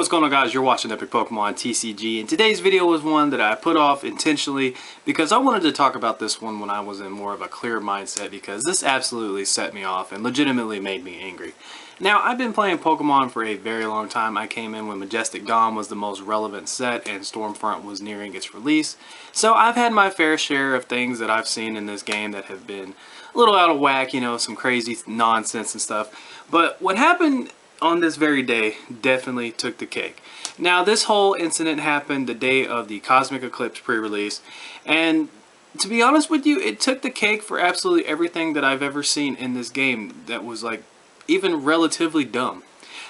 what's going on, guys? You're watching Epic Pokemon TCG, and today's video was one that I put off intentionally because I wanted to talk about this one when I was in more of a clear mindset, because this absolutely set me off and legitimately made me angry. Now, I've been playing Pokemon for a very long time. I came in when Majestic Dawn was the most relevant set and Stormfront was nearing its release. So I've had my fair share of things that I've seen in this game that have been a little out of whack, you know, some crazy nonsense and stuff. But what happened on this very day definitely took the cake. Now, this whole incident happened the day of the Cosmic Eclipse pre-release, and to be honest with you, it took the cake for absolutely everything that I've ever seen in this game that was like even relatively dumb.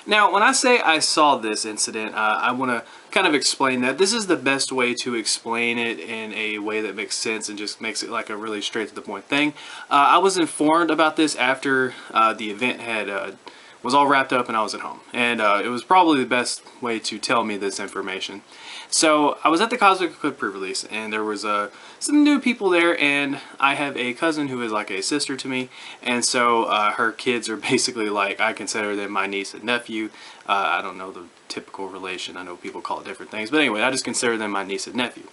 Now, when I say I saw this incident, I want to kind of explain that. This is the best way to explain it in a way that makes sense and just makes it like a really straight to the point thing. I was informed about this after the event had was all wrapped up and I was at home, and it was probably the best way to tell me this information. So I was at the Cosmic Eclipse pre-release, and there was some new people there, and I have a cousin who is like a sister to me, and so her kids are basically like, I consider them my niece and nephew. I don't know the typical relation, I know people call it different things, but anyway, I just consider them my niece and nephew.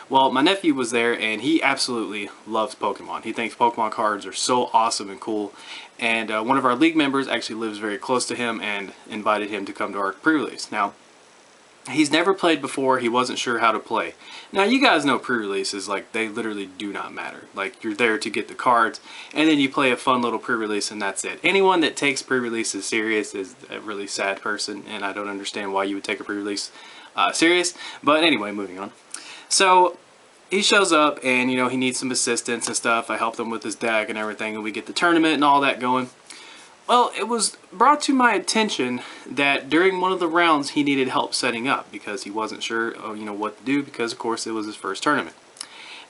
Well, my nephew was there, and he absolutely loves Pokemon. He thinks Pokemon cards are so awesome and cool, and one of our league members actually lives very close to him and invited him to come to our pre-release. Now, he's never played before. He wasn't sure how to play. Now, you guys know pre-releases, like, they literally do not matter. Like, you're there to get the cards, and then you play a fun little pre-release, and that's it. Anyone that takes pre-releases serious is a really sad person, and I don't understand why you would take a pre-release serious. But anyway, moving on. So he shows up, and, you know, he needs some assistance and stuff. I helped him with his deck and everything, and we get the tournament and all that going. Well, it was brought to my attention that during one of the rounds he needed help setting up because he wasn't sure, you know, what to do, because of course it was his first tournament.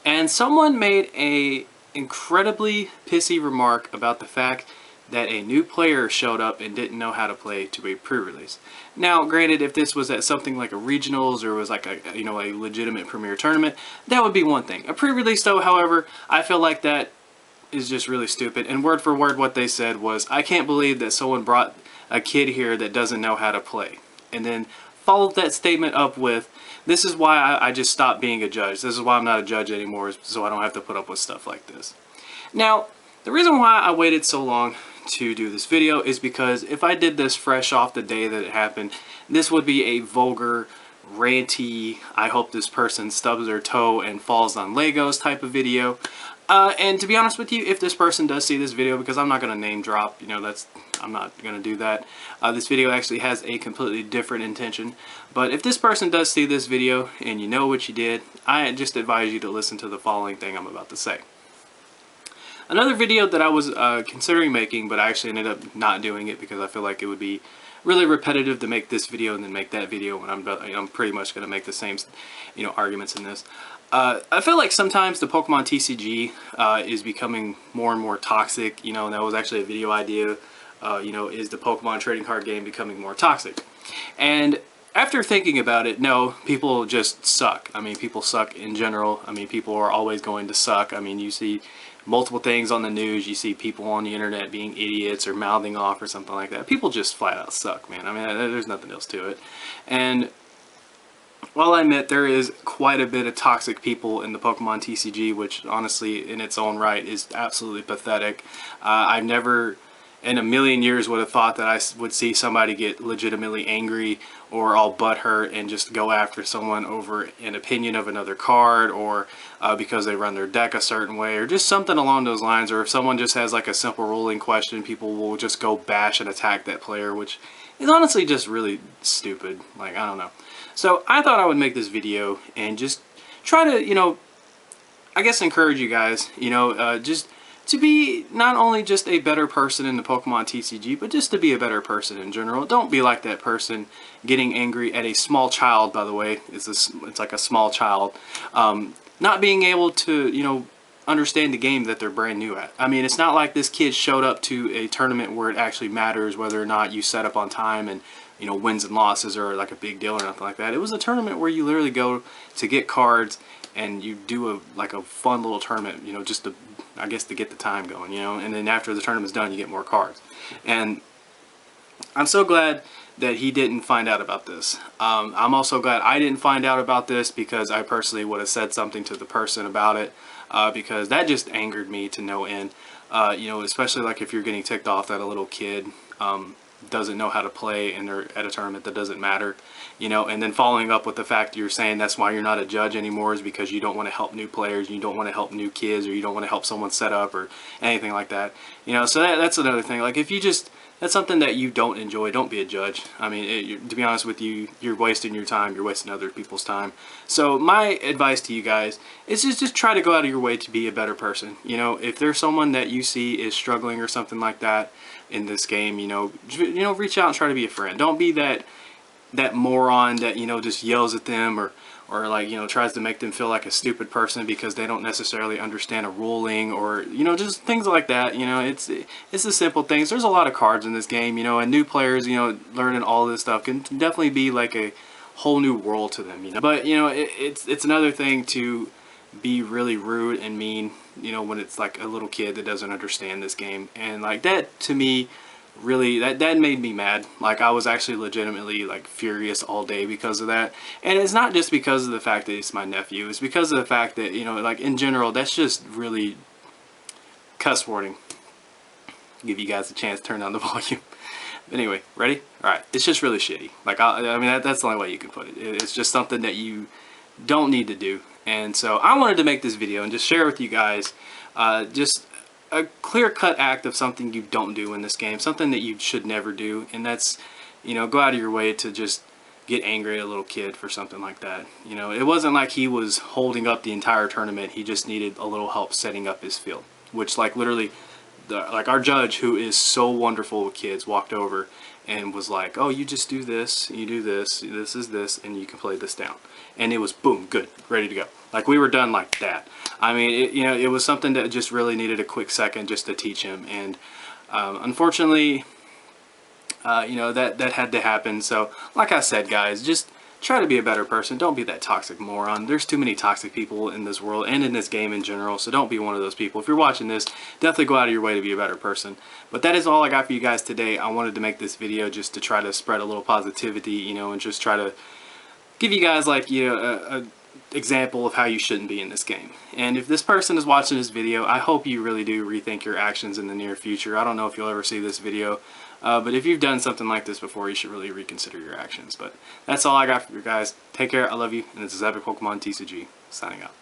And someone made a incredibly pissy remark about the fact that a new player showed up and didn't know how to play to a pre-release. Now, granted, if this was at something like a regionals or was like a, you know, a legitimate premier tournament, that would be one thing. A pre-release, though, however, I feel like that is just really stupid. And word for word what they said was, I can't believe that someone brought a kid here that doesn't know how to play. And then followed that statement up with, this is why I just stopped being a judge. This is why I'm not a judge anymore, so I don't have to put up with stuff like this. Now, the reason why I waited so long to do this video is because if I did this fresh off the day that it happened, this would be a vulgar, ranty, I hope this person stubs their toe and falls on Legos type of video. And to be honest with you, if this person does see this video, because I'm not going to name drop, you know, I'm not going to do that. This video actually has a completely different intention. But if this person does see this video and you know what you did, I just advise you to listen to the following thing I'm about to say. Another video that I was considering making, but I actually ended up not doing it because I feel like it would be really repetitive to make this video and then make that video when I'm pretty much going to make the same, you know, arguments in this. I feel like sometimes the Pokemon TCG is becoming more and more toxic. You know, and that was actually a video idea. You know, is the Pokemon trading card game becoming more toxic? And after thinking about it, no, people just suck. I mean, people suck in general. I mean, people are always going to suck. I mean, you see multiple things on the news. You see people on the internet being idiots or mouthing off or something like that. People just flat out suck, man. I mean, there's nothing else to it. And while I admit there is quite a bit of toxic people in the Pokemon TCG, which honestly in its own right is absolutely pathetic. I've never in a million years would have thought that I would see somebody get legitimately angry or all butthurt and just go after someone over an opinion of another card, or because they run their deck a certain way, or just something along those lines. Or if someone just has like a simple ruling question, people will just go bash and attack that player, which is honestly just really stupid. Like, I don't know. So I thought I would make this video and just try to, you know, I guess encourage you guys, you know, just to be not only just a better person in the Pokemon TCG, but just to be a better person in general. Don't be like that person getting angry at a small child, by the way. It's like a small child. Not being able to, you know, understand the game that they're brand new at. I mean, it's not like this kid showed up to a tournament where it actually matters whether or not you set up on time and, you know, wins and losses are like a big deal or nothing like that. It was a tournament where you literally go to get cards and you do like a fun little tournament, you know, just to, I guess, to get the time going, you know, and then after the tournament's done, you get more cards. And I'm so glad that he didn't find out about this. I'm also glad I didn't find out about this, because I personally would have said something to the person about it, because that just angered me to no end. You know, especially like if you're getting ticked off that a little kid doesn't know how to play and they're at a tournament that doesn't matter, you know, and then following up with the fact you're saying that's why you're not a judge anymore is because you don't want to help new players, you don't want to help new kids, or you don't want to help someone set up or anything like that, you know. So that's another thing. Like, if you just, that's something that you don't enjoy, don't be a judge. I mean, to be honest with you, you're wasting your time, you're wasting other people's time. So my advice to you guys is just try to go out of your way to be a better person. You know, if there's someone that you see is struggling or something like that in this game, you know, reach out and try to be a friend. Don't be that moron that, you know, just yells at them or like, you know, tries to make them feel like a stupid person because they don't necessarily understand a ruling, or, you know, just things like that. You know, it's the simple things. There's a lot of cards in this game, you know, and new players, you know, learning all this stuff can definitely be like a whole new world to them, you know. But, you know, it's another thing to be really rude and mean, you know, when it's like a little kid that doesn't understand this game. And like that, to me, really, that made me mad. Like, I was actually legitimately like furious all day because of that. And it's not just because of the fact that it's my nephew, it's because of the fact that, you know, like in general, that's just really cuss wording. Give you guys a chance to turn down the volume. Anyway, ready? All right, it's just really shitty. Like, I mean, that's the only way you can put it. It's just something that you don't need to do. And so I wanted to make this video and just share with you guys just a clear-cut act of something you don't do in this game, something that you should never do, and that's, you know, go out of your way to just get angry at a little kid for something like that. You know, it wasn't like he was holding up the entire tournament. He just needed a little help setting up his field, which, like, literally, like, our judge, who is so wonderful with kids, walked over and was like, oh, you just do this, you do this, this is this, and you can play this down. And it was boom, good, ready to go. Like, we were done like that. I mean, you know, it was something that just really needed a quick second just to teach him. And unfortunately, you know, that had to happen. So, like I said, guys, just try to be a better person. Don't be that toxic moron. There's too many toxic people in this world and in this game in general, so don't be one of those people. If you're watching this, definitely go out of your way to be a better person. But that is all I got for you guys today. I wanted to make this video just to try to spread a little positivity, you know, and just try to give you guys, like, you know, a example of how you shouldn't be in this game. And if this person is watching this video, I hope you really do rethink your actions in the near future. I don't know if you'll ever see this video, but if you've done something like this before, you should really reconsider your actions. But that's all I got for you guys. Take care, I love you, and this is Epic Pokemon TCG, signing out.